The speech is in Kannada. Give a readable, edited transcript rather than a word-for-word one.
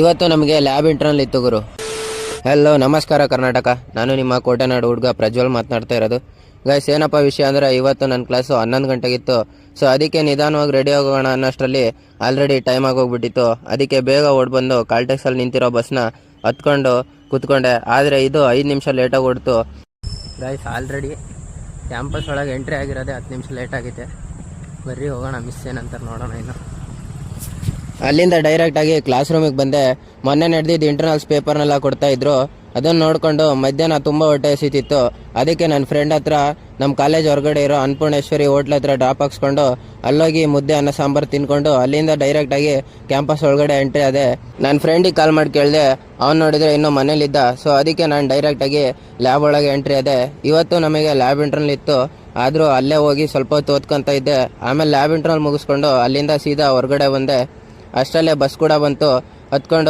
ಇವತ್ತು ನಮಗೆ ಲ್ಯಾಬ್ ಇಂಟರ್ನಲ್ ಇತ್ತು ಗುರು. ಹಲೋ ನಮಸ್ಕಾರ ಕರ್ನಾಟಕ, ನಾನು ನಿಮ್ಮ ಕೋಟೆನಾಡು ಹುಡುಗ ಪ್ರಜ್ವಲ್ ಮಾತನಾಡ್ತಾ ಇರೋದು. ಗೈಸ್, ಏನಪ್ಪ ವಿಷಯ ಅಂದರೆ ಇವತ್ತು ನನ್ನ ಕ್ಲಾಸು 11 ಗಂಟೆಗಿತ್ತು. ಸೊ ಅದಕ್ಕೆ ನಿಧಾನವಾಗಿ ರೆಡಿ ಆಗೋಣ ಅನ್ನೋಷ್ಟರಲ್ಲಿ ಆಲ್ರೆಡಿ ಟೈಮ್ ಆಗೋಗ್ಬಿಟ್ಟಿತ್ತು. ಅದಕ್ಕೆ ಬೇಗ ಓಡ್ಬಂದು ಕಾಲ್ಟೆಕ್ಸಲ್ಲಿ ನಿಂತಿರೋ ಬಸ್ನ ಹತ್ಕೊಂಡು ಕೂತ್ಕೊಂಡೆ. ಆದರೆ ಇದು 5 ನಿಮಿಷ ಲೇಟಾಗಿ ಓಡ್ತು. ಗೈಸ್, ಆಲ್ರೆಡಿ ಕ್ಯಾಂಪಸ್ ಒಳಗೆ ಎಂಟ್ರಿ ಆಗಿರೋದೇ 10 ನಿಮಿಷ ಲೇಟ್ ಆಗಿದೆ. ಬರ್ರಿ ಹೋಗೋಣ, ಮಿಸ್ ಏನಂತಾರೆ ನೋಡೋಣ. ಇನ್ನು ಅಲ್ಲಿಂದ ಡೈರೆಕ್ಟಾಗಿ ಕ್ಲಾಸ್ ರೂಮಿಗೆ ಬಂದೆ. ಮೊನ್ನೆ ನಡೆದಿದ್ದು ಇಂಟರ್ನಲ್ಸ್ ಪೇಪರ್ನೆಲ್ಲ ಕೊಡ್ತಾಯಿದ್ರು. ಅದನ್ನು ನೋಡಿಕೊಂಡು ಮಧ್ಯಾಹ್ನ ತುಂಬ ಹೊಟ್ಟೆ ಹಸಿತಿತ್ತು. ಅದಕ್ಕೆ ನನ್ನ ಫ್ರೆಂಡ್ ಹತ್ರ ನಮ್ಮ ಕಾಲೇಜ್ ಹೊರಗಡೆ ಇರೋ ಅನ್ನಪೂರ್ಣೇಶ್ವರಿ ಹೋಟ್ಲ್ ಹತ್ರ ಡ್ರಾಪ್ ಹಾಕ್ಸ್ಕೊಂಡು ಅಲ್ಲೋಗಿ ಮುದ್ದೆ ಅನ್ನ ಸಾಂಬಾರು ತಿನ್ಕೊಂಡು ಅಲ್ಲಿಂದ ಡೈರೆಕ್ಟಾಗಿ ಕ್ಯಾಂಪಸ್ ಒಳಗಡೆ ಎಂಟ್ರಿ ಆದೆ. ನನ್ನ ಫ್ರೆಂಡಿಗೆ ಕಾಲ್ ಮಾಡಿ ಕೇಳಿದೆ, ಅವ್ನು ನೋಡಿದರೆ ಇನ್ನೂ ಮನೇಲಿದ್ದ. ಸೊ ಅದಕ್ಕೆ ನಾನು ಡೈರೆಕ್ಟಾಗಿ ಲ್ಯಾಬ್ ಒಳಗೆ ಎಂಟ್ರಿ ಆದೆ. ಇವತ್ತು ನಮಗೆ ಲ್ಯಾಬ್ ಇಂಟರ್ನಲ್ ಇತ್ತು, ಆದರೂ ಅಲ್ಲೇ ಹೋಗಿ ಸ್ವಲ್ಪ ಹೊತ್ತು ಓದ್ಕೊತಾ ಇದ್ದೆ. ಆಮೇಲೆ ಲ್ಯಾಬ್ ಇಂಟರ್ನಲ್ ಮುಗಿಸ್ಕೊಂಡು ಅಲ್ಲಿಂದ ಸೀದಾ ಹೊರಗಡೆ ಬಂದೆ. ಅಷ್ಟರಲ್ಲೇ ಬಸ್ ಕೂಡ ಬಂತು. ಹತ್ಕೊಂಡು